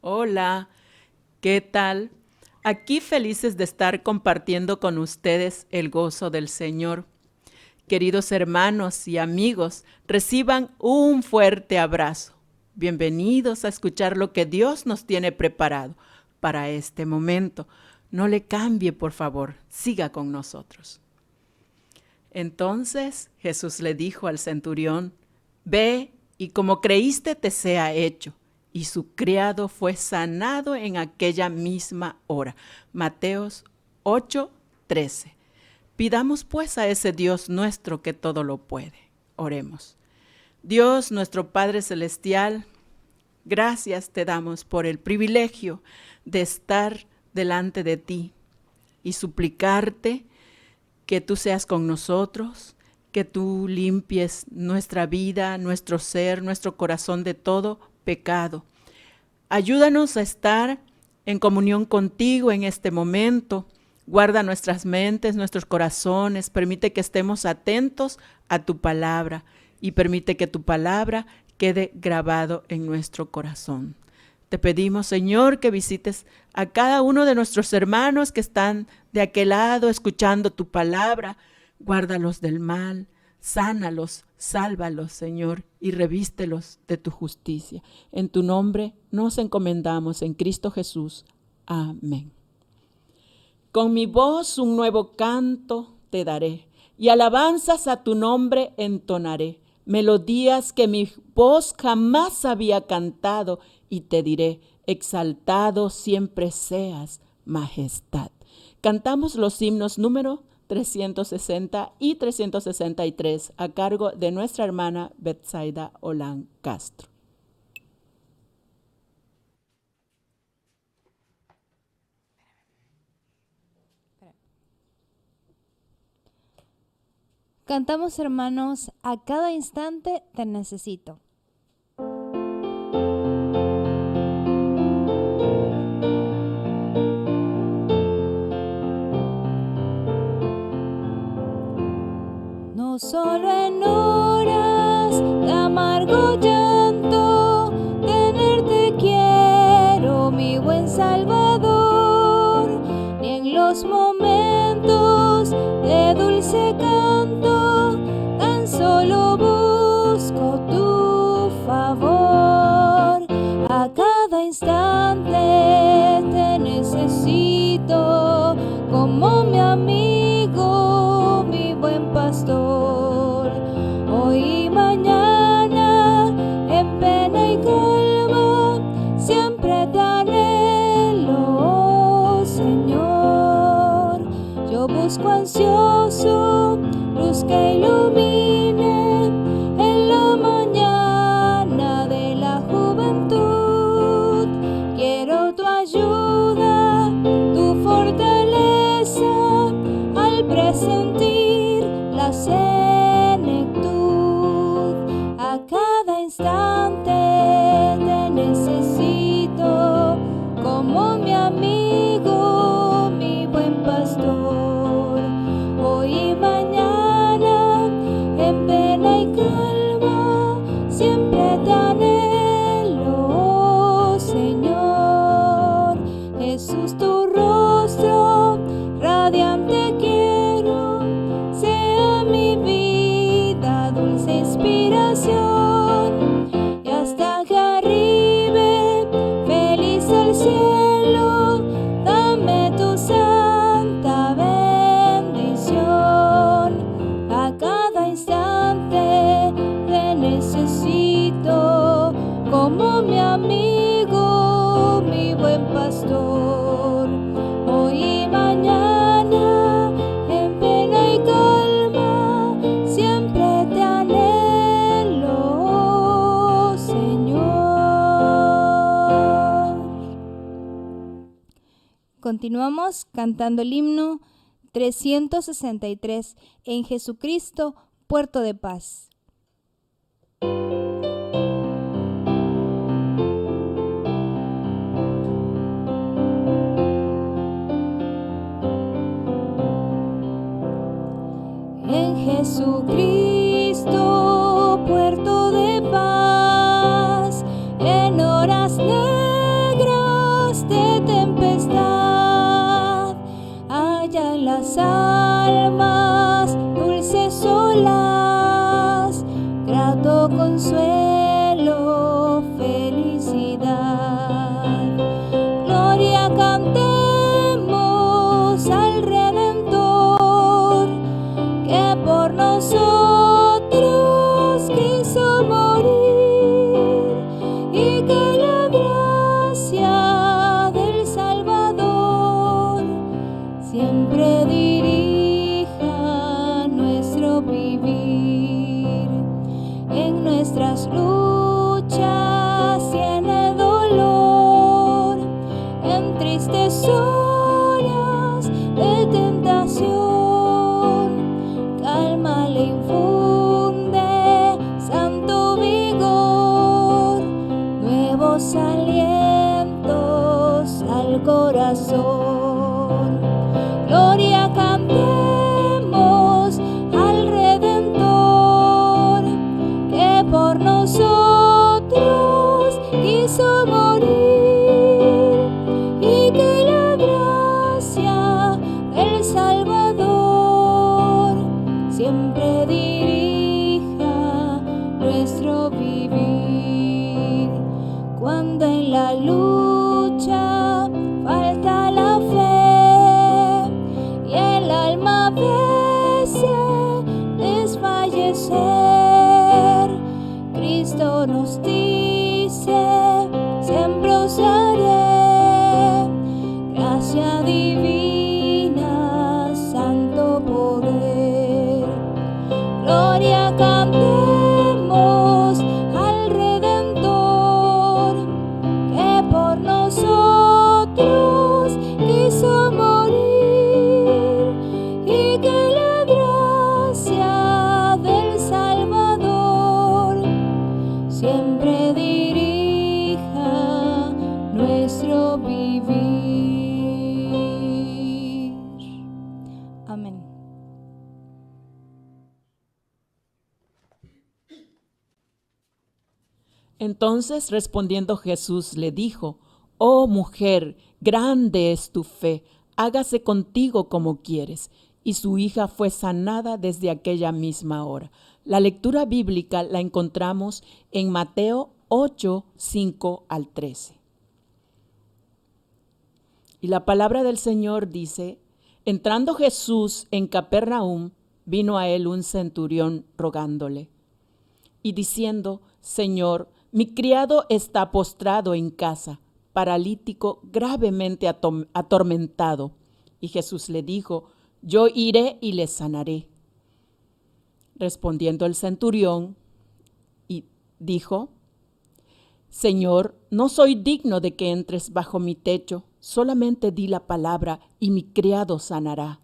Hola, ¿qué tal? Aquí felices de estar compartiendo con ustedes el gozo del Señor. Queridos hermanos y amigos, reciban un fuerte abrazo. Bienvenidos a escuchar lo que Dios nos tiene preparado para este momento. No le cambie, por favor, siga con nosotros. Entonces Jesús le dijo al centurión, ve y como creíste te sea hecho. Y su criado fue sanado en aquella misma hora. Mateos 8:13. Pidamos pues a ese Dios nuestro que todo lo puede. Oremos. Dios nuestro Padre Celestial, gracias te damos por el privilegio de estar delante de ti y suplicarte que tú seas con nosotros, que tú limpies nuestra vida, nuestro ser, nuestro corazón de todo pecado. Ayúdanos a estar en comunión contigo en este momento. Guarda nuestras mentes, nuestros corazones. Permite que estemos atentos a tu palabra y permite que tu palabra quede grabado en nuestro corazón. Te pedimos, Señor, que visites a cada uno de nuestros hermanos que están de aquel lado escuchando tu palabra. Guárdalos del mal, sánalos, sálvalos, Señor, y revístelos de tu justicia. En tu nombre nos encomendamos en Cristo Jesús. Amén. Con mi voz un nuevo canto te daré, y alabanzas a tu nombre entonaré, melodías que mi voz jamás había cantado, y te diré, exaltado siempre seas, majestad. Cantamos los himnos número 360 y 363 a cargo de nuestra hermana Betsaida Olán Castro. Cantamos, hermanos, a cada instante te necesito. No solo en horas de amargo llanto, tenerte quiero, mi buen Salvador, ni en los momentos de dulce canto, tan solo busco tu favor. A cada instante te necesito, como mi amigo, mi buen pastor. Hoy y mañana, en pena y calma, siempre te anhelo, oh Señor. Yo busco ansioso luz que ilumine en la mañana de la juventud. Quiero tu ayuda, tu fortaleza al presentir la senectud. A cada instante te necesito, como mi amigo, mi buen pastor. Hoy y mañana, en pena y calma, siempre te anhelo, oh Señor. Jesús, tu rostro radiante quiero, sea mi vida dulce inspiración, y hasta que arribe feliz al cielo, dame tu santa bendición. A cada instante te necesito, como mi amigo, mi buen pastor. Hoy y mañana, en pena y calma, siempre te anhelo, oh Señor. Continuamos cantando el himno 363, en Jesucristo, puerto de paz. En Jesucristo, puerto de paz, en horas negras llanto, consuelo, felicidad. Gloria cantemos al Redentor, que por nosotros quiso morir, y que la gracia del Salvador siempre dirija nuestro vivir. En nuestras luchas y en el dolor, en tristes horas de tentación, calma le infunde santo vigor, nuevos alientos al corazón. Gloria cantemos al Redentor, que por nosotros quiso morir, y que la gracia del Salvador siempre dirija nuestro vivir. Cuando en la lucha falta la fe y el alma parece desfallecer, Cristo nos dice: siempre os daré gracia divina, santo poder. Gloria cantemos al Redentor, que por nosotros quiso morir, y que la gracia del Salvador siempre dirija nuestro vivir. Amén. Entonces respondiendo Jesús le dijo: Oh mujer, grande es tu fe, hágase contigo como quieres. Y su hija fue sanada desde aquella misma hora. La lectura bíblica la encontramos en Mateo 8, 5 al 13. Y la palabra del Señor dice: entrando Jesús en Capernaum, vino a él un centurión rogándole y diciendo: Señor, mi criado está postrado en casa, paralítico, gravemente atormentado. Y Jesús le dijo: yo iré y le sanaré. Respondiendo el centurión y dijo: Señor, no soy digno de que entres bajo mi techo, solamente di la palabra y mi criado sanará.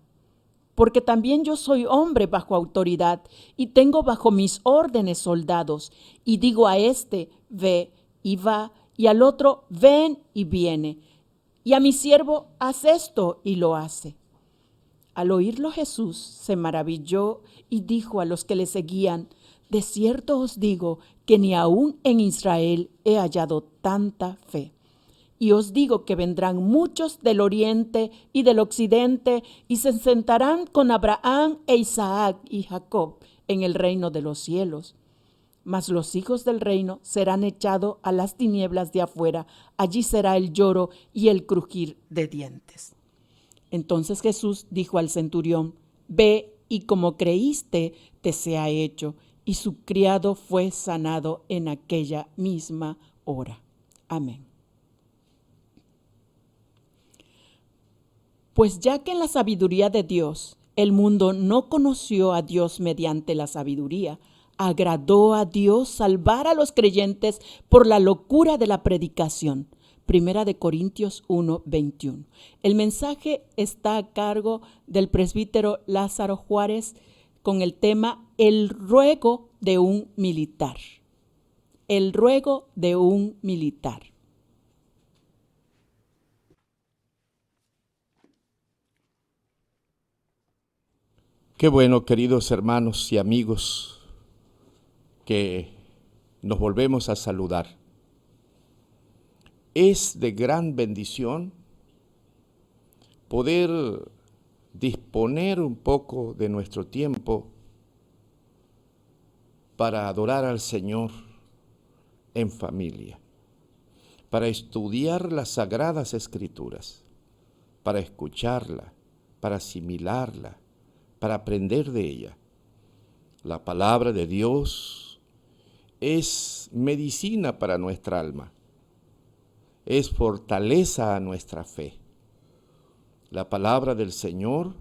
Porque también yo soy hombre bajo autoridad y tengo bajo mis órdenes soldados, y digo a este: ve y va, y al otro: ven y viene, y a mi siervo: haz esto, y lo hace. Al oírlo Jesús se maravilló y dijo a los que le seguían: de cierto os digo que ni aun en Israel he hallado tanta fe. Y os digo que vendrán muchos del oriente y del occidente y se sentarán con Abraham e Isaac y Jacob en el reino de los cielos. Mas los hijos del reino serán echados a las tinieblas de afuera. Allí será el lloro y el crujir de dientes. Entonces Jesús dijo al centurión: ve y como creíste te sea hecho. Y su criado fue sanado en aquella misma hora. Amén. Pues ya que en la sabiduría de Dios el mundo no conoció a Dios mediante la sabiduría, agradó a Dios salvar a los creyentes por la locura de la predicación. Primera de Corintios 1:21. El mensaje está a cargo del presbítero Lázaro Juárez con el tema El ruego de un militar. El ruego de un militar. Qué bueno, queridos hermanos y amigos, que nos volvemos a saludar. Es de gran bendición poder disponer un poco de nuestro tiempo para adorar al Señor en familia, para estudiar las Sagradas Escrituras, para escucharla, para asimilarla, para aprender de ella. La palabra de Dios es medicina para nuestra alma, es fortaleza a nuestra fe. La palabra del Señor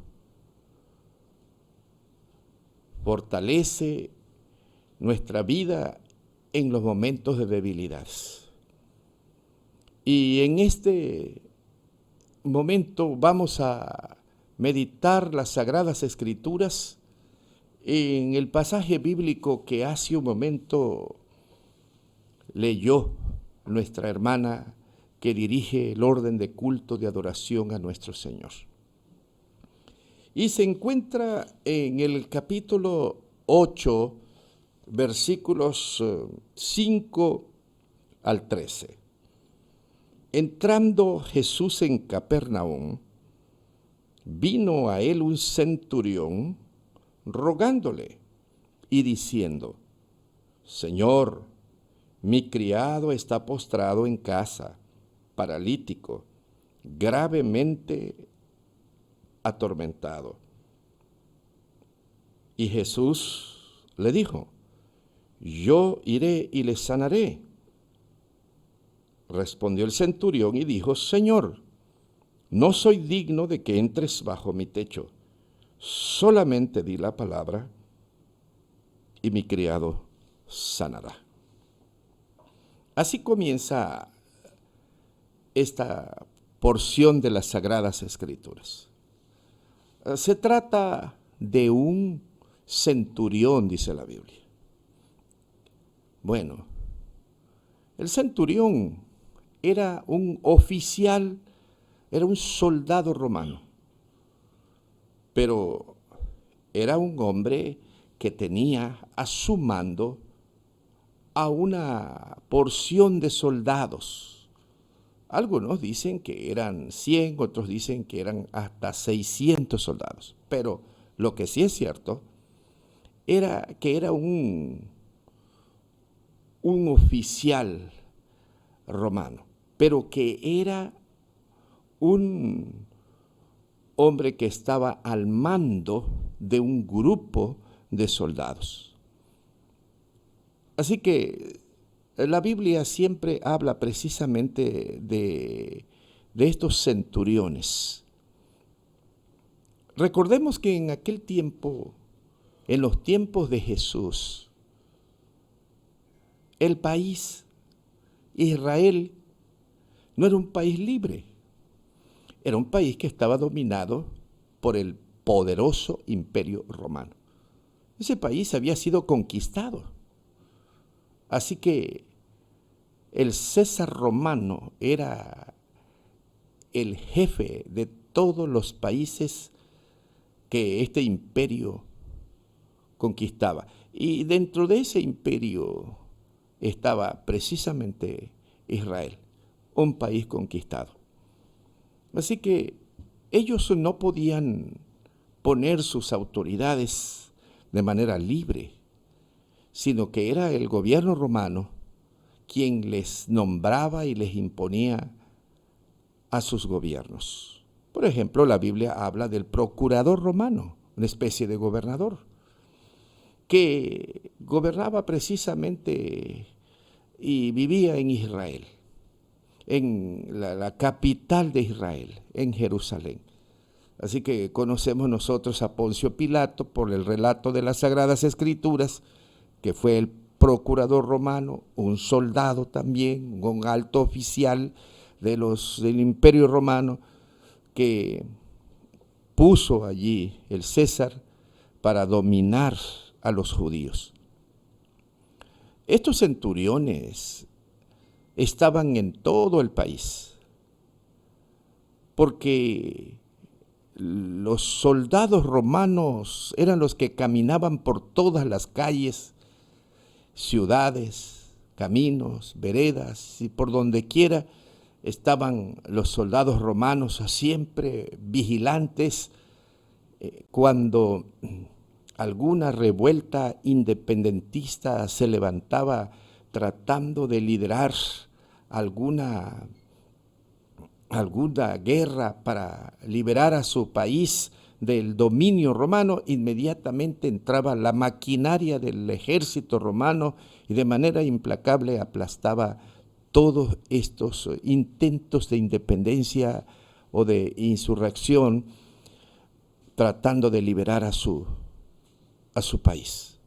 fortalece nuestra vida en los momentos de debilidad. Y en este momento vamos a meditar las Sagradas Escrituras en el pasaje bíblico que hace un momento leyó nuestra hermana que dirige el orden de culto de adoración a nuestro Señor. Y se encuentra en el capítulo 8, versículos 5 al 13. Entrando Jesús en Capernaum, vino a él un centurión rogándole y diciendo: Señor, mi criado está postrado en casa, paralítico, gravemente atormentado. Y Jesús le dijo: yo iré y le sanaré. Respondió el centurión y dijo: Señor, no soy digno de que entres bajo mi techo. Solamente di la palabra y mi criado sanará. Así comienza esta porción de las Sagradas Escrituras. Se trata de un centurión, dice la Biblia. Bueno, el centurión era un oficial, era un soldado romano, pero era un hombre que tenía a su mando a una porción de soldados. Algunos dicen que eran 100, otros dicen que eran hasta 600 soldados, pero lo que sí es cierto era que era un oficial romano, pero que era un hombre que estaba al mando de un grupo de soldados. Así que la Biblia siempre habla precisamente de estos centuriones. Recordemos que en aquel tiempo, en los tiempos de Jesús, el país Israel no era un país libre, era un país que estaba dominado por el poderoso imperio romano. Ese país había sido conquistado. Así que el César romano era el jefe de todos los países que este imperio conquistaba. Y dentro de ese imperio estaba precisamente Israel, un país conquistado. Así que ellos no podían poner sus autoridades de manera libre, sino que era el gobierno romano quien les nombraba y les imponía a sus gobiernos. Por ejemplo, la Biblia habla del procurador romano, una especie de gobernador, que gobernaba precisamente y vivía en Israel, en la capital de Israel, en Jerusalén. Así que conocemos nosotros a Poncio Pilato por el relato de las Sagradas Escrituras, que fue el procurador romano, un soldado también, un alto oficial del Imperio Romano, que puso allí el César para dominar a los judíos. Estos centuriones estaban en todo el país, porque los soldados romanos eran los que caminaban por todas las calles, ciudades, caminos, veredas, y por donde quiera estaban los soldados romanos siempre vigilantes cuando alguna revuelta independentista se levantaba tratando de liderar alguna guerra para liberar a su país del dominio romano, inmediatamente entraba la maquinaria del ejército romano y de manera implacable aplastaba todos estos intentos de independencia o de insurrección, tratando de liberar a su país.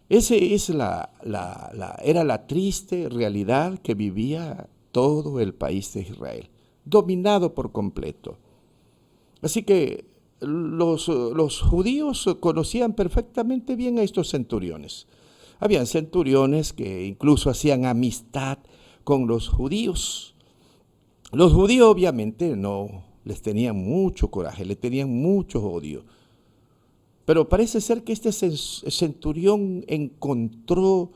Esa era la triste realidad que vivía todo el país de Israel, dominado por completo. Así que los judíos conocían perfectamente bien a estos centuriones. Habían centuriones que incluso hacían amistad con los judíos. Los judíos obviamente no les tenían mucho coraje, les tenían mucho odio. Pero parece ser que este centurión encontró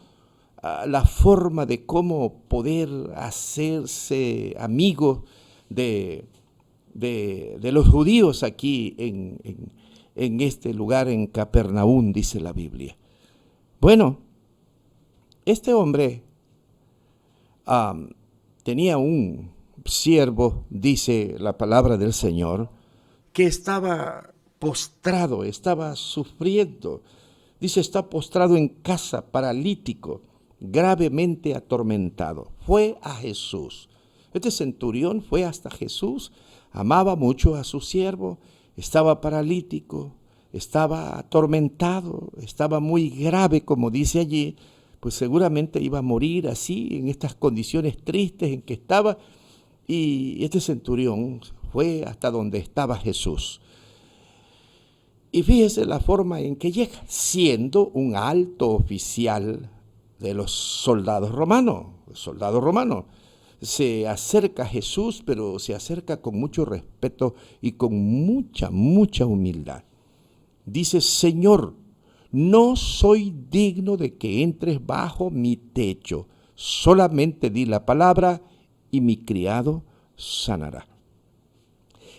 la forma de cómo poder hacerse amigo de los judíos aquí en este lugar, en Capernaum, dice la Biblia. Bueno, este hombre tenía un siervo, dice la palabra del Señor, que estaba postrado, estaba sufriendo. Dice, está postrado en casa, paralítico, gravemente atormentado. Fue a Jesús. Este centurión fue hasta Jesús, amaba mucho a su siervo, estaba paralítico, estaba atormentado, estaba muy grave, como dice allí, pues seguramente iba a morir así, en estas condiciones tristes en que estaba. Y este centurión fue hasta donde estaba Jesús. Y fíjese la forma en que llega, siendo un alto oficial de los soldados romanos. Se acerca a Jesús, pero se acerca con mucho respeto y con mucha humildad. Dice, Señor, no soy digno de que entres bajo mi techo. Solamente di la palabra y mi criado sanará.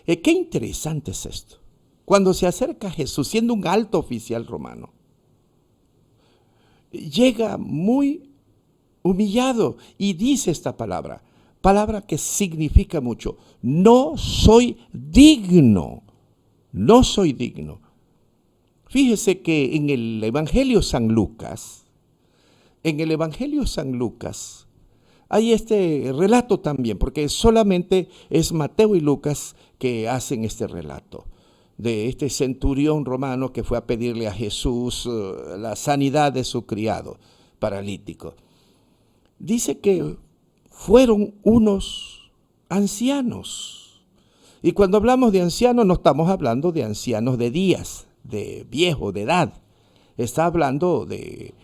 Qué interesante es esto. Cuando se acerca a Jesús, siendo un alto oficial romano, llega muy humillado y dice esta palabra que significa mucho. No soy digno. Fíjese que en el Evangelio San Lucas, hay este relato también, porque solamente es Mateo y Lucas que hacen este relato de este centurión romano que fue a pedirle a Jesús la sanidad de su criado paralítico. Dice que fueron unos ancianos. Y cuando hablamos de ancianos no estamos hablando de ancianos de días, de viejo, de edad. Está hablando de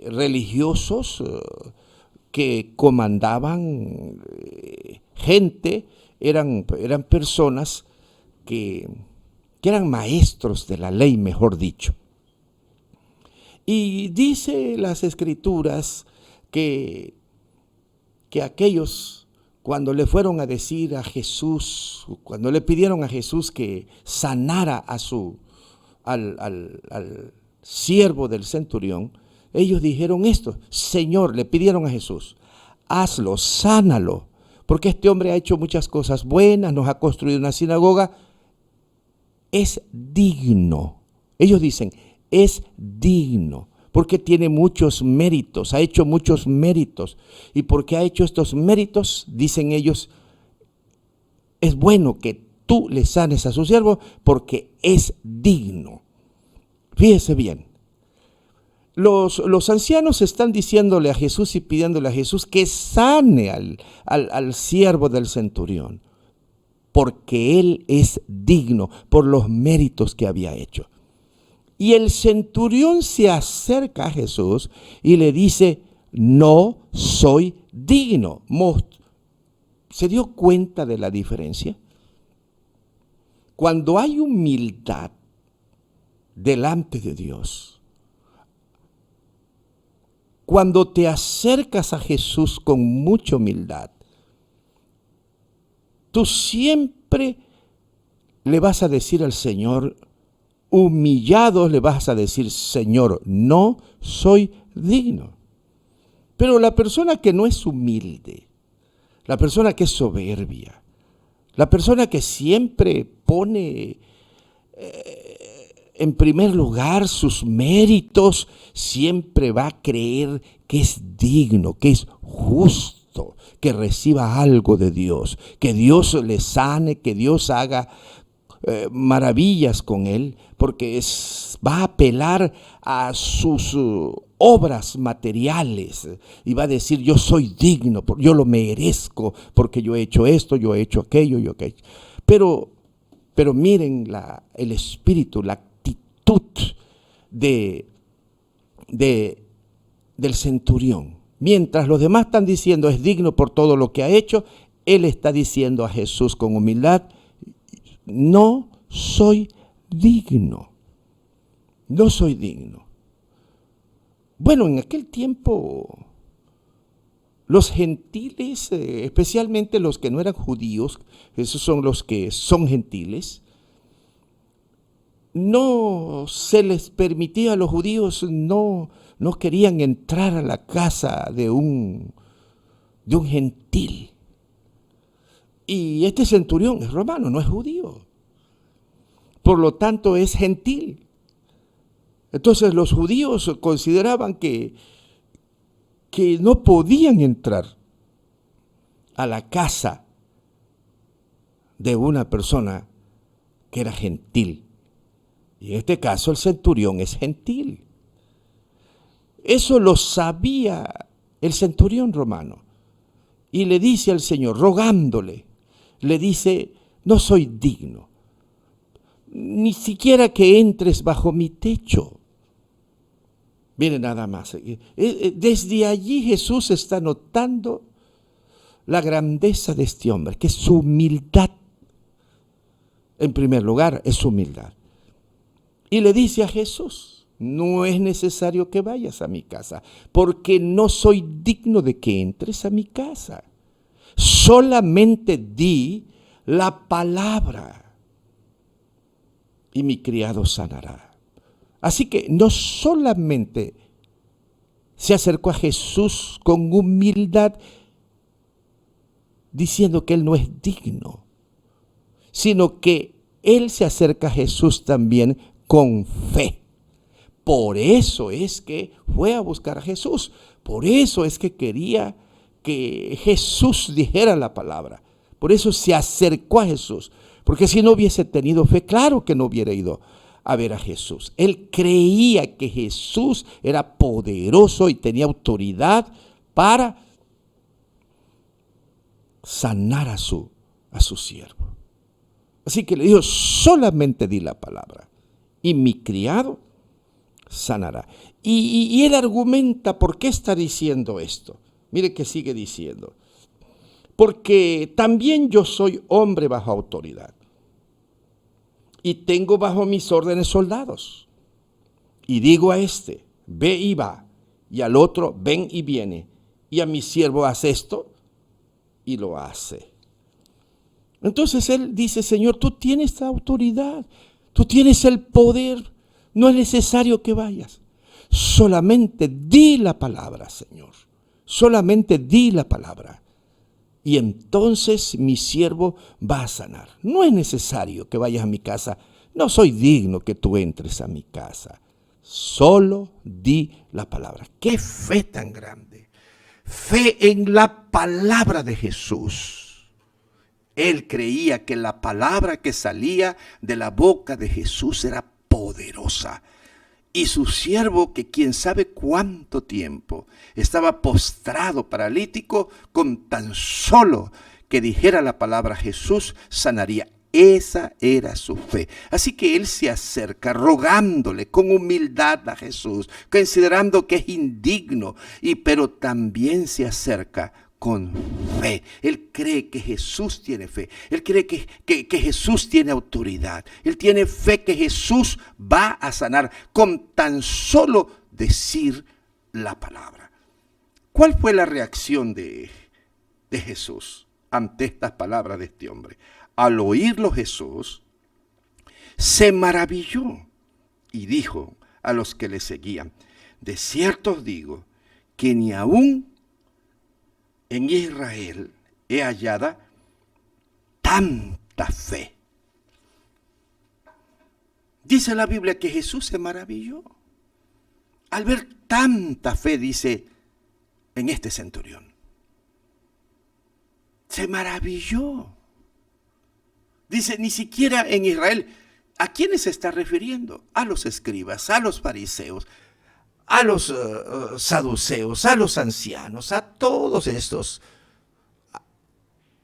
religiosos que comandaban gente, eran personas que eran maestros de la ley, mejor dicho. Y dice las Escrituras que aquellos, cuando le fueron a decir a Jesús, cuando le pidieron a Jesús que sanara al siervo del centurión, ellos dijeron esto: Señor, le pidieron a Jesús, hazlo, sánalo, porque este hombre ha hecho muchas cosas buenas, nos ha construido una sinagoga, es digno. Ellos dicen, es digno, porque tiene muchos méritos, ha hecho muchos méritos, y porque ha hecho estos méritos, dicen ellos, es bueno que tú le sanes a su siervo, porque es digno. Fíjese bien, los ancianos están diciéndole a Jesús y pidiéndole a Jesús que sane al siervo del centurión, porque él es digno por los méritos que había hecho. Y el centurión se acerca a Jesús y le dice, no soy digno. ¿Se dio cuenta de la diferencia? Cuando hay humildad delante de Dios, cuando te acercas a Jesús con mucha humildad, tú siempre le vas a decir al Señor, humillados le vas a decir, Señor, no soy digno. Pero la persona que no es humilde, la persona que es soberbia, la persona que siempre pone en primer lugar sus méritos, siempre va a creer que es digno, que es justo, que reciba algo de Dios, que Dios le sane, que Dios haga maravillas con él, porque va a apelar a sus obras materiales y va a decir, yo soy digno, yo lo merezco, porque yo he hecho esto, yo he hecho aquello, yo he hecho. Pero miren el espíritu, la actitud del centurión. Mientras los demás están diciendo es digno por todo lo que ha hecho, él está diciendo a Jesús con humildad, no soy digno, no soy digno. Bueno, en aquel tiempo los gentiles, especialmente los que no eran judíos, esos son los que son gentiles, no se les permitía a los judíos, no querían entrar a la casa de un gentil. Y este centurión es romano, no es judío. Por lo tanto, es gentil. Entonces los judíos consideraban que no podían entrar a la casa de una persona que era gentil. Y en este caso el centurión es gentil. Eso lo sabía el centurión romano. Y le dice al Señor, rogándole, le dice, no soy digno, ni siquiera que entres bajo mi techo. Miren nada más, desde allí Jesús está notando la grandeza de este hombre, que es su humildad. En primer lugar, es su humildad. Y le dice a Jesús, no es necesario que vayas a mi casa, porque no soy digno de que entres a mi casa. Solamente di la palabra y mi criado sanará. Así que no solamente se acercó a Jesús con humildad, diciendo que él no es digno, sino que él se acerca a Jesús también con fe. Por eso es que fue a buscar a Jesús. Por eso es que quería que Jesús dijera la palabra. Por eso se acercó a Jesús. Porque si no hubiese tenido fe, claro que no hubiera ido a ver a Jesús. Él creía que Jesús era poderoso y tenía autoridad para sanar a su siervo. Así que le dijo, solamente di la palabra y mi criado sanará. Y él argumenta por qué está diciendo esto. Mire que sigue diciendo. Porque también yo soy hombre bajo autoridad. Y tengo bajo mis órdenes soldados. Y digo a este, ve y va. Y al otro, ven y viene. Y a mi siervo, haz esto. Y lo hace. Entonces él dice, Señor, tú tienes la autoridad. Tú tienes el poder. No es necesario que vayas. Solamente di la palabra, Señor. Solamente di la palabra. Y entonces mi siervo va a sanar. No es necesario que vayas a mi casa. No soy digno que tú entres a mi casa. Solo di la palabra. ¡Qué fe tan grande! Fe en la palabra de Jesús. Él creía que la palabra que salía de la boca de Jesús era poderosa. Y su siervo, que quién sabe cuánto tiempo estaba postrado, paralítico, con tan solo que dijera la palabra Jesús, sanaría. Esa era su fe. Así que él se acerca rogándole con humildad a Jesús, considerando que es indigno, pero también se acerca con fe. Él cree que Jesús tiene fe. Él cree que Jesús tiene autoridad. Él tiene fe que Jesús va a sanar con tan solo decir la palabra. ¿Cuál fue la reacción de Jesús ante estas palabras de este hombre? Al oírlo Jesús se maravilló y dijo a los que le seguían: de cierto os digo que ni aún en Israel he hallada tanta fe. Dice la Biblia que Jesús se maravilló al ver tanta fe, dice, en este centurión. Se maravilló. Dice, ni siquiera en Israel. ¿A quiénes se está refiriendo? A los escribas, a los fariseos, a los saduceos, a los ancianos, a todos estos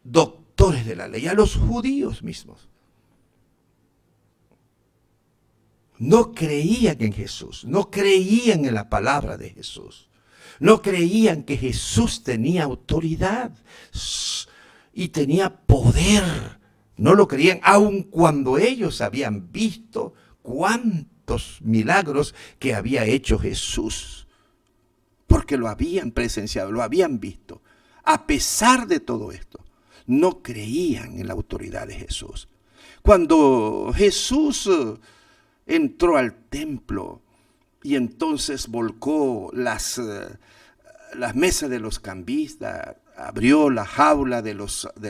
doctores de la ley, a los judíos mismos. No creían en Jesús, no creían en la palabra de Jesús, no creían que Jesús tenía autoridad y tenía poder. No lo creían, aun cuando ellos habían visto cuántos milagros que había hecho Jesús, porque lo habían presenciado, lo habían visto. A pesar de todo esto, no creían en la autoridad de Jesús. Cuando Jesús entró al templo y entonces volcó las mesas de los cambistas, abrió la jaula de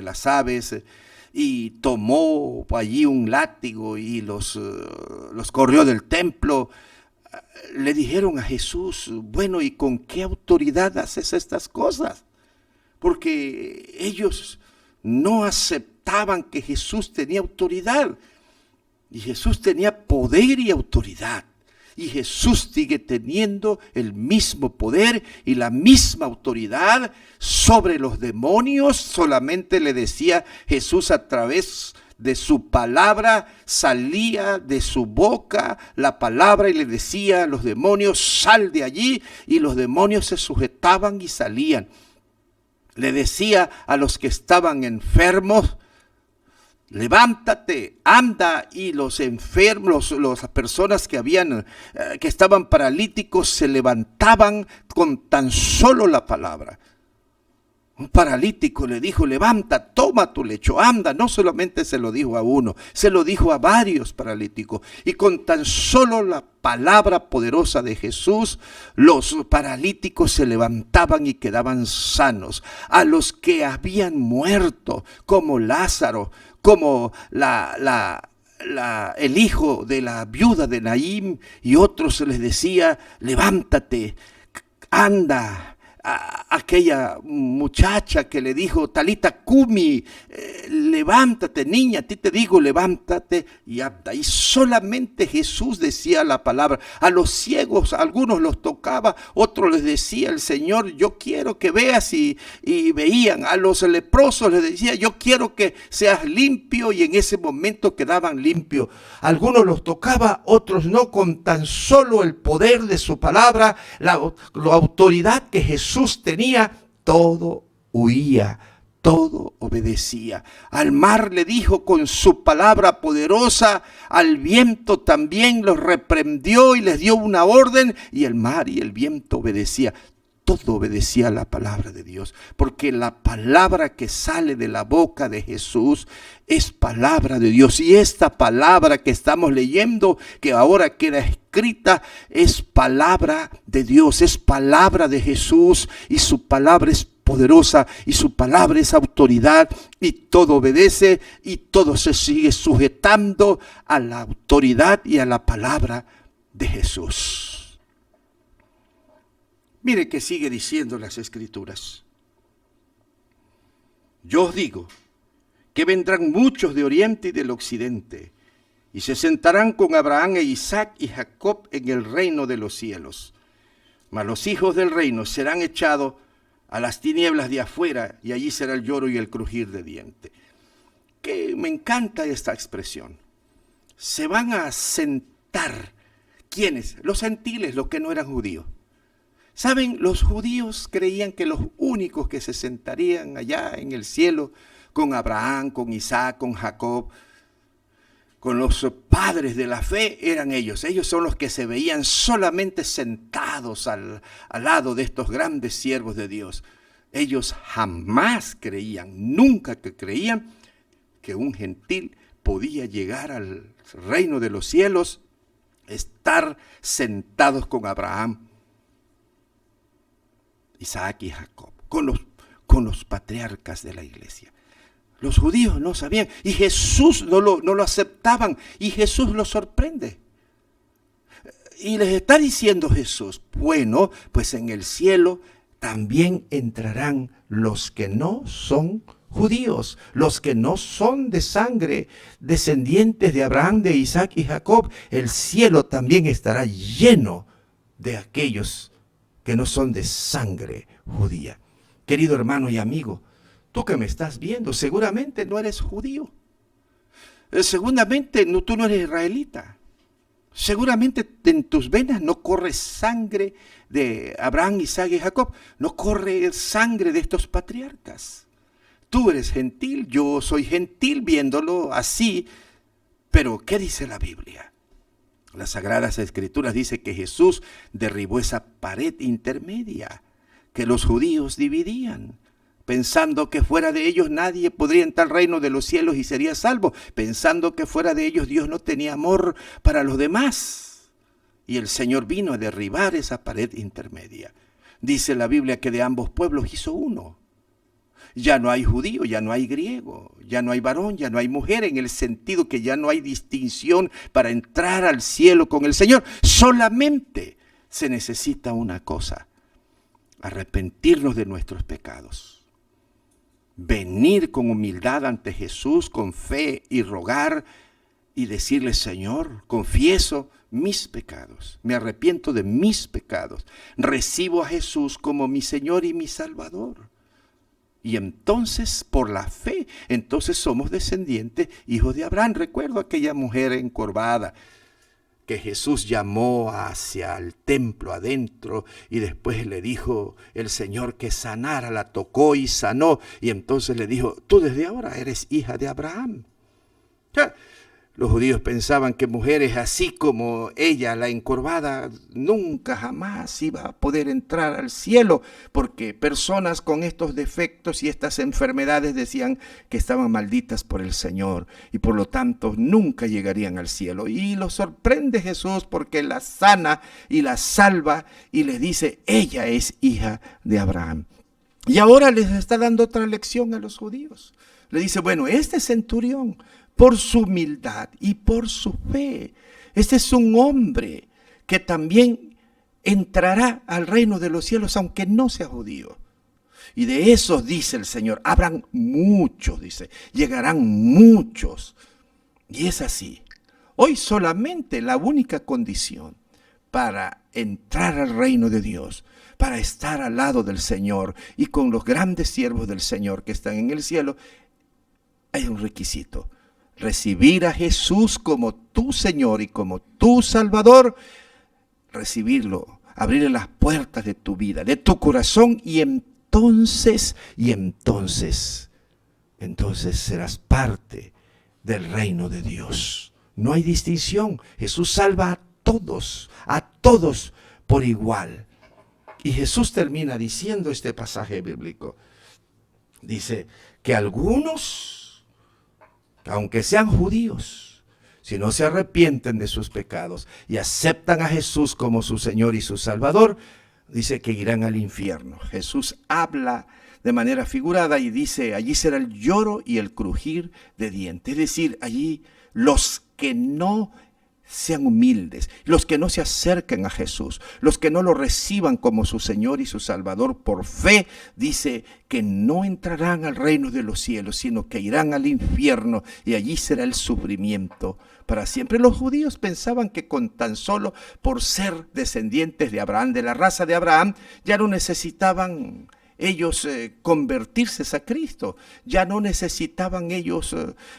las aves y tomó allí un látigo y los corrió del templo, le dijeron a Jesús: bueno, ¿y con qué autoridad haces estas cosas? Porque ellos no aceptaban que Jesús tenía autoridad. Y Jesús tenía poder y autoridad. Y Jesús sigue teniendo el mismo poder y la misma autoridad sobre los demonios. Solamente le decía Jesús a través de su palabra, salía de su boca la palabra y le decía a los demonios: sal de allí, y los demonios se sujetaban y salían. Le decía a los que estaban enfermos: levántate, anda, y los enfermos, las personas que estaban paralíticos se levantaban con tan solo la palabra. Un paralítico le dijo: levanta, toma tu lecho, anda. No solamente se lo dijo a uno, se lo dijo a varios paralíticos. Y con tan solo la palabra poderosa de Jesús, los paralíticos se levantaban y quedaban sanos. A los que habían muerto, como Lázaro, como el hijo de la viuda de Naín, y otros se les decía: levántate, anda. Aquella muchacha que le dijo: Talita Cumi, levántate, niña, a ti te digo, levántate y anda. Y solamente Jesús decía la palabra. A los ciegos, a algunos los tocaba, otros les decía el Señor: yo quiero que veas, y veían. A los leprosos les decía: yo quiero que seas limpio, y en ese momento quedaban limpios. Algunos los tocaba, otros no. Con tan solo el poder de su palabra, la autoridad que Jesús tenía, todo huía, todo obedecía. Al mar le dijo con su palabra poderosa, al viento también los reprendió y les dio una orden, y el mar y el viento obedecía. Todo obedecía a la palabra de Dios, porque la palabra que sale de la boca de Jesús es palabra de Dios. Y esta palabra que estamos leyendo, que ahora queda escrita, es palabra de Dios, es palabra de Jesús, y su palabra es poderosa, y su palabra es autoridad, y todo obedece, y todo se sigue sujetando a la autoridad y a la palabra de Jesús. Mire que sigue diciendo las Escrituras: yo os digo que vendrán muchos de oriente y del occidente, y se sentarán con Abraham e Isaac y Jacob en el reino de los cielos. Mas los hijos del reino serán echados a las tinieblas de afuera, y allí será el lloro y el crujir de dientes. Que me encanta esta expresión. Se van a sentar. ¿Quiénes? Los gentiles, los que no eran judíos. ¿Saben? Los judíos creían que los únicos que se sentarían allá en el cielo con Abraham, con Isaac, con Jacob, con los padres de la fe, eran ellos. Ellos son los que se veían solamente sentados al lado de estos grandes siervos de Dios. Ellos jamás creían, nunca que creían que un gentil podía llegar al reino de los cielos estar sentados con Abraham, Isaac y Jacob, con los patriarcas de la iglesia. Los judíos no sabían y Jesús no lo aceptaban y Jesús los sorprende. Y les está diciendo Jesús, bueno, pues en el cielo también entrarán los que no son judíos, los que no son de sangre, descendientes de Abraham, de Isaac y Jacob. El cielo también estará lleno de aquellos que no son de sangre judía. Querido hermano y amigo, tú que me estás viendo, seguramente no eres judío. Seguramente tú no eres israelita. Seguramente en tus venas no corre sangre de Abraham, Isaac y Jacob. No corre sangre de estos patriarcas. Tú eres gentil, yo soy gentil viéndolo así. Pero, ¿qué dice la Biblia? Las Sagradas Escrituras dice que Jesús derribó esa pared intermedia que los judíos dividían, pensando que fuera de ellos nadie podría entrar al reino de los cielos y sería salvo, pensando que fuera de ellos Dios no tenía amor para los demás. Y el Señor vino a derribar esa pared intermedia. Dice la Biblia que de ambos pueblos hizo uno. Ya no hay judío, ya no hay griego, ya no hay varón, ya no hay mujer, en el sentido que ya no hay distinción para entrar al cielo con el Señor. Solamente se necesita una cosa: arrepentirnos de nuestros pecados. Venir con humildad ante Jesús, con fe y rogar y decirle: Señor, confieso mis pecados, me arrepiento de mis pecados, recibo a Jesús como mi Señor y mi Salvador. Y entonces, por la fe, entonces somos descendientes, hijos de Abraham. Recuerdo aquella mujer encorvada que Jesús llamó hacia el templo adentro y después le dijo el Señor que sanara, la tocó y sanó. Y entonces le dijo: tú desde ahora eres hija de Abraham. Los judíos pensaban que mujeres así como ella, la encorvada, nunca jamás iba a poder entrar al cielo, porque personas con estos defectos y estas enfermedades decían que estaban malditas por el Señor y por lo tanto nunca llegarían al cielo. Y los sorprende Jesús porque la sana y la salva y les dice: ella es hija de Abraham. Y ahora les está dando otra lección a los judíos. Le dice: bueno, este centurión, por su humildad y por su fe, este es un hombre que también entrará al reino de los cielos, aunque no sea judío. Y de esos, dice el Señor, habrán muchos, dice, llegarán muchos. Y es así. Hoy solamente la única condición para entrar al reino de Dios, para estar al lado del Señor y con los grandes siervos del Señor que están en el cielo, hay un requisito: recibir a Jesús como tu Señor y como tu Salvador, recibirlo, abrirle las puertas de tu vida, de tu corazón, y entonces serás parte del reino de Dios. No hay distinción. Jesús salva a todos por igual. Y Jesús termina diciendo este pasaje bíblico. Dice que algunos, aunque sean judíos, si no se arrepienten de sus pecados y aceptan a Jesús como su Señor y su Salvador, dice que irán al infierno. Jesús habla de manera figurada y dice: allí será el lloro y el crujir de dientes. Es decir, allí los que no sean humildes, los que no se acerquen a Jesús, los que no lo reciban como su Señor y su Salvador por fe, dice que no entrarán al reino de los cielos, sino que irán al infierno, y allí será el sufrimiento para siempre. Los judíos pensaban que con tan solo por ser descendientes de Abraham, de la raza de Abraham, ya no necesitaban ellos convertirse a Cristo, ya no necesitaban ellos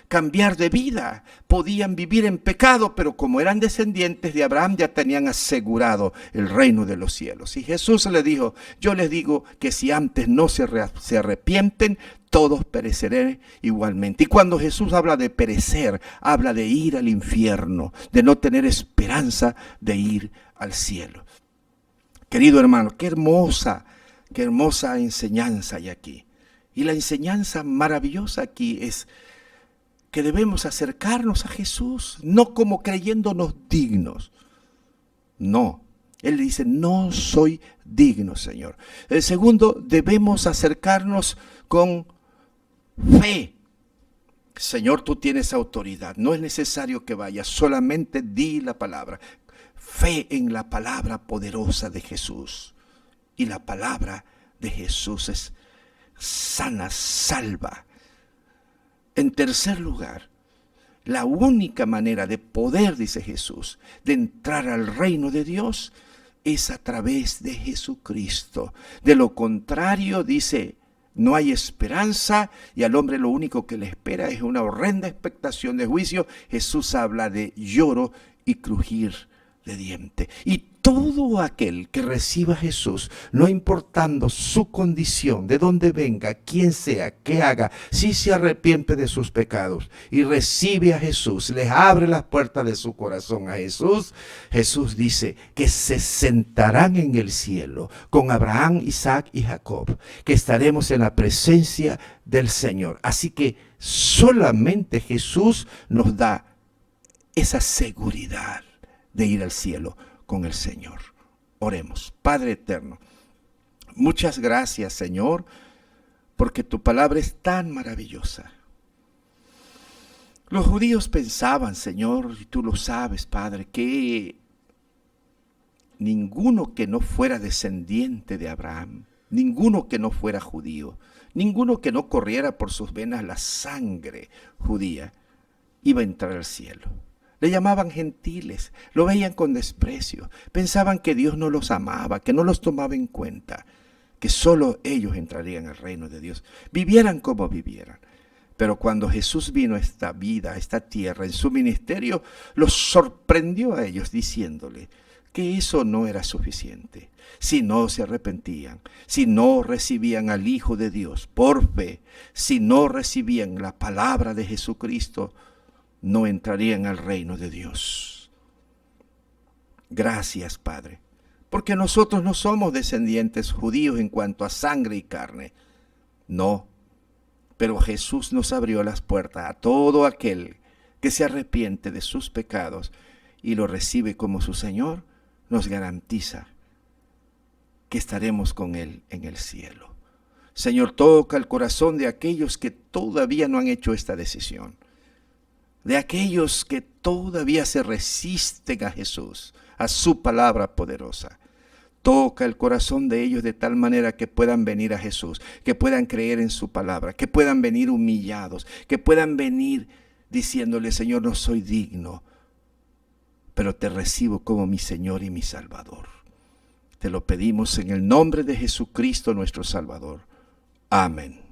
cambiar de vida, podían vivir en pecado, pero como eran descendientes de Abraham ya tenían asegurado el reino de los cielos. Y Jesús les dijo: yo les digo que si antes no se arrepienten, todos perecerán igualmente. Y cuando Jesús habla de perecer, habla de ir al infierno, de no tener esperanza de ir al cielo. Querido hermano, qué hermosa enseñanza hay aquí. Y la enseñanza maravillosa aquí es que debemos acercarnos a Jesús, no como creyéndonos dignos, No. Él dice, no soy digno, Señor. El segundo, debemos acercarnos con fe. Señor, tú tienes autoridad. No es necesario que vayas, solamente di la palabra. Fe en la palabra poderosa de Jesús. Y la palabra de Jesús es sana, salva. En tercer lugar, la única manera de poder, dice Jesús, de entrar al reino de Dios es a través de Jesucristo. De lo contrario, dice, no hay esperanza y al hombre lo único que le espera es una horrenda expectación de juicio. Jesús habla de lloro y crujir de diente. Y todo aquel que reciba a Jesús, no importando su condición, de dónde venga, quién sea, qué haga, si se arrepiente de sus pecados y recibe a Jesús, les abre las puertas de su corazón a Jesús, Jesús dice que se sentarán en el cielo con Abraham, Isaac y Jacob, que estaremos en la presencia del Señor. Así que solamente Jesús nos da esa seguridad de ir al cielo con el Señor. Oremos. Padre eterno, muchas gracias, Señor, porque tu palabra es tan maravillosa. Los judíos pensaban, Señor, y tú lo sabes, Padre, que ninguno que no fuera descendiente de Abraham, ninguno que no fuera judío, ninguno que no corriera por sus venas la sangre judía, iba a entrar al cielo. Le llamaban gentiles, lo veían con desprecio, pensaban que Dios no los amaba, que no los tomaba en cuenta, que solo ellos entrarían al reino de Dios, vivieran como vivieran. Pero cuando Jesús vino a esta vida, a esta tierra, en su ministerio, los sorprendió a ellos diciéndole que eso no era suficiente. Si no se arrepentían, si no recibían al Hijo de Dios por fe, si no recibían la palabra de Jesucristo, no entrarían al reino de Dios. Gracias, Padre, porque nosotros no somos descendientes judíos en cuanto a sangre y carne. No, pero Jesús nos abrió las puertas a todo aquel que se arrepiente de sus pecados y lo recibe como su Señor, nos garantiza que estaremos con Él en el cielo. Señor, toca el corazón de aquellos que todavía no han hecho esta decisión, de aquellos que todavía se resisten a Jesús, a su palabra poderosa. Toca el corazón de ellos de tal manera que puedan venir a Jesús, que puedan creer en su palabra, que puedan venir humillados, que puedan venir diciéndole, Señor, no soy digno, pero te recibo como mi Señor y mi Salvador. Te lo pedimos en el nombre de Jesucristo nuestro Salvador. Amén.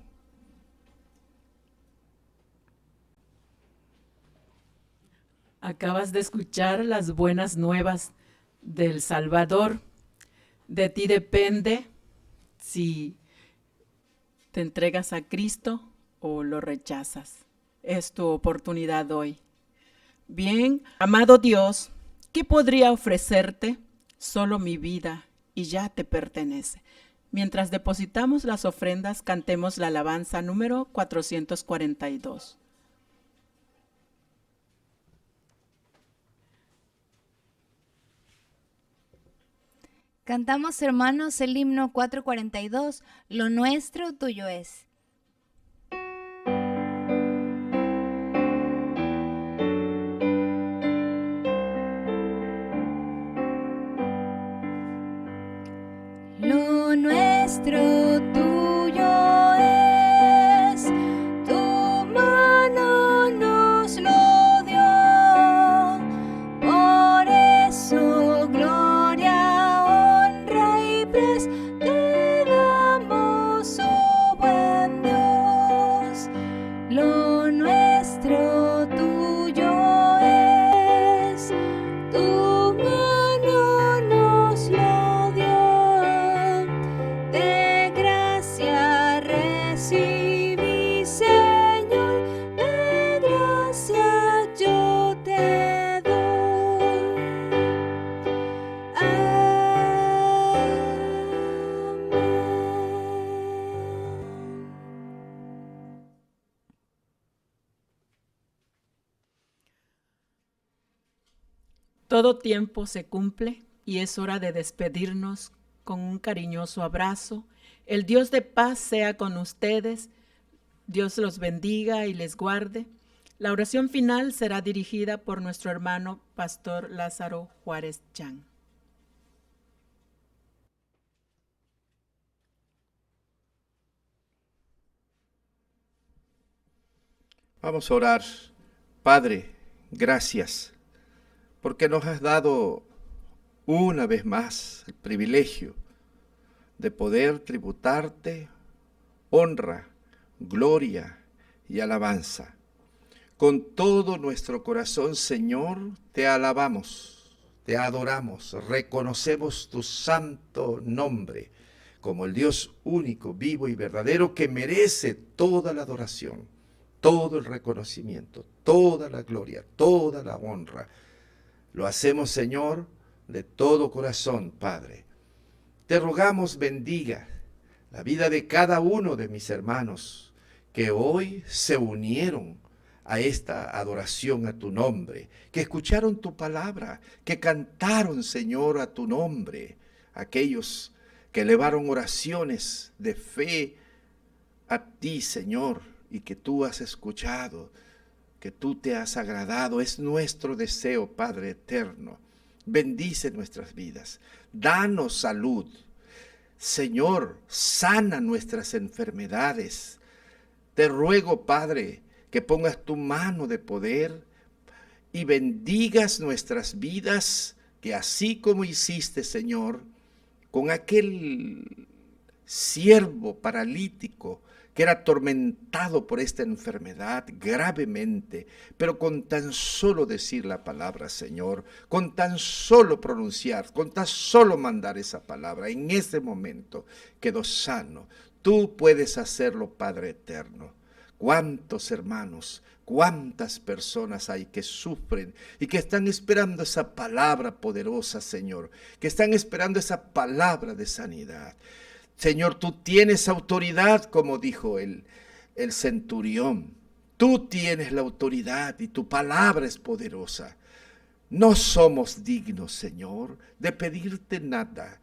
Acabas de escuchar las buenas nuevas del Salvador. De ti depende si te entregas a Cristo o lo rechazas. Es tu oportunidad hoy. Bien, amado Dios, ¿qué podría ofrecerte? Solo mi vida y ya te pertenece. Mientras depositamos las ofrendas, cantemos la alabanza número 442. Cantamos, hermanos, el himno 442, lo nuestro tuyo es. Lo nuestro tuyo es, tu mano nos lo dio, por eso gloria, honra y paz te damos, oh buen Dios. Lo nuestro tuyo es, tu mano nos lo dio. De gracia recibí, Señor, de gracia yo te doy. Amén. Todo tiempo se cumple y es hora de despedirnos con un cariñoso abrazo. El Dios de paz sea con ustedes. Dios los bendiga y les guarde. La oración final será dirigida por nuestro hermano Pastor Lázaro Juárez Chan. Vamos a orar. Padre, gracias, porque nos has dado una vez más el privilegio de poder tributarte honra, gloria y alabanza. Con todo nuestro corazón, Señor, te alabamos, te adoramos, reconocemos tu santo nombre como el Dios único, vivo y verdadero que merece toda la adoración, todo el reconocimiento, toda la gloria, toda la honra. Lo hacemos, Señor, de todo corazón, Padre. Te rogamos bendiga la vida de cada uno de mis hermanos que hoy se unieron a esta adoración a tu nombre, que escucharon tu palabra, que cantaron, Señor, a tu nombre, aquellos que elevaron oraciones de fe a ti, Señor, y que tú has escuchado, que tú te has agradado. Es nuestro deseo, Padre eterno. Bendice nuestras vidas, danos salud. Señor, sana nuestras enfermedades. Te ruego, Padre, que pongas tu mano de poder y bendigas nuestras vidas, que así como hiciste, Señor, con aquel siervo paralítico que era atormentado por esta enfermedad gravemente, pero con tan solo decir la palabra, Señor, con tan solo pronunciar, con tan solo mandar esa palabra, en ese momento quedó sano. Tú puedes hacerlo, Padre eterno. ¿Cuántos hermanos, cuántas personas hay que sufren y que están esperando esa palabra poderosa, Señor, que están esperando esa palabra de sanidad? Señor, tú tienes autoridad, como dijo el centurión. Tú tienes la autoridad y tu palabra es poderosa. No somos dignos, Señor, de pedirte nada.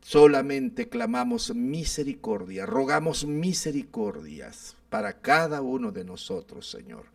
Solamente clamamos misericordia, rogamos misericordias para cada uno de nosotros, Señor.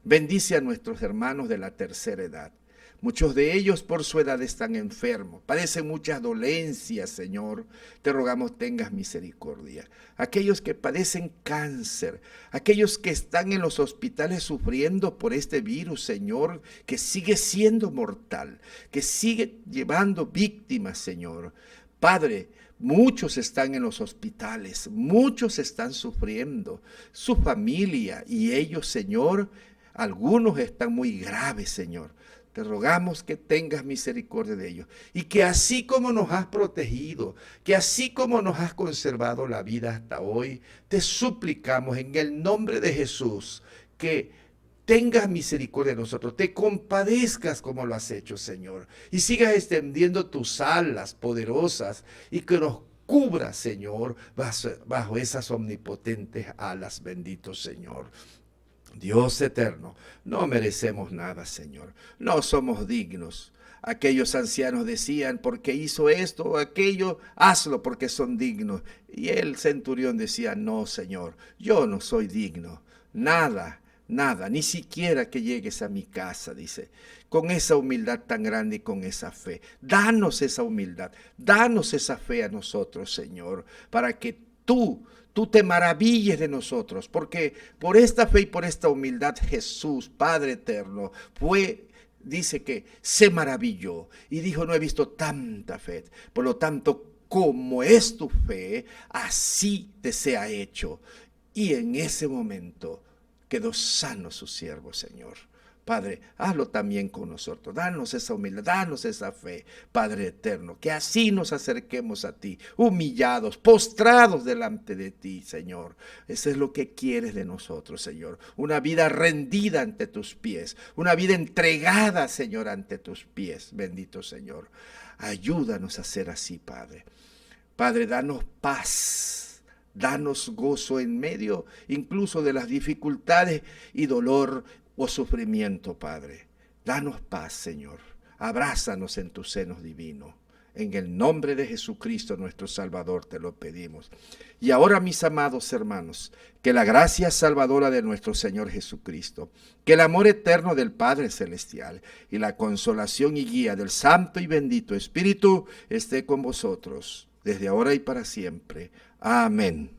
Bendice a nuestros hermanos de la tercera edad. Muchos de ellos por su edad están enfermos, padecen muchas dolencias, Señor. Te rogamos tengas misericordia. Aquellos que padecen cáncer, aquellos que están en los hospitales sufriendo por este virus, Señor, que sigue siendo mortal, que sigue llevando víctimas, Señor. Padre, muchos están en los hospitales, muchos están sufriendo, su familia y ellos, Señor, algunos están muy graves, Señor. Te rogamos que tengas misericordia de ellos y que así como nos has protegido, que así como nos has conservado la vida hasta hoy, te suplicamos en el nombre de Jesús que tengas misericordia de nosotros, te compadezcas como lo has hecho, Señor, y sigas extendiendo tus alas poderosas y que nos cubras, Señor, bajo esas omnipotentes alas, bendito Señor. Dios eterno, no merecemos nada, Señor, no somos dignos. Aquellos ancianos decían, porque hizo esto o aquello, hazlo porque son dignos. Y el centurión decía, no, Señor, yo no soy digno, nada, ni siquiera que llegues a mi casa, dice, con esa humildad tan grande y con esa fe. Danos esa humildad, danos esa fe a nosotros, Señor, para que tú te maravilles de nosotros, porque por esta fe y por esta humildad Jesús, Padre eterno, dice que se maravilló y dijo, no he visto tanta fe. Por lo tanto, como es tu fe, así te sea hecho. Y en ese momento quedó sano su siervo, Señor. Padre, hazlo también con nosotros, danos esa humildad, danos esa fe, Padre eterno, que así nos acerquemos a ti, humillados, postrados delante de ti, Señor. Eso es lo que quieres de nosotros, Señor, una vida rendida ante tus pies, una vida entregada, Señor, ante tus pies, bendito Señor. Ayúdanos a ser así, Padre. Padre, danos paz, danos gozo en medio incluso de las dificultades y dolor o sufrimiento, Padre. Danos paz, Señor. Abrázanos en tus senos divinos. En el nombre de Jesucristo nuestro Salvador te lo pedimos. Y ahora, mis amados hermanos, que la gracia salvadora de nuestro Señor Jesucristo, que el amor eterno del Padre Celestial y la consolación y guía del Santo y bendito Espíritu esté con vosotros, desde ahora y para siempre. Amén.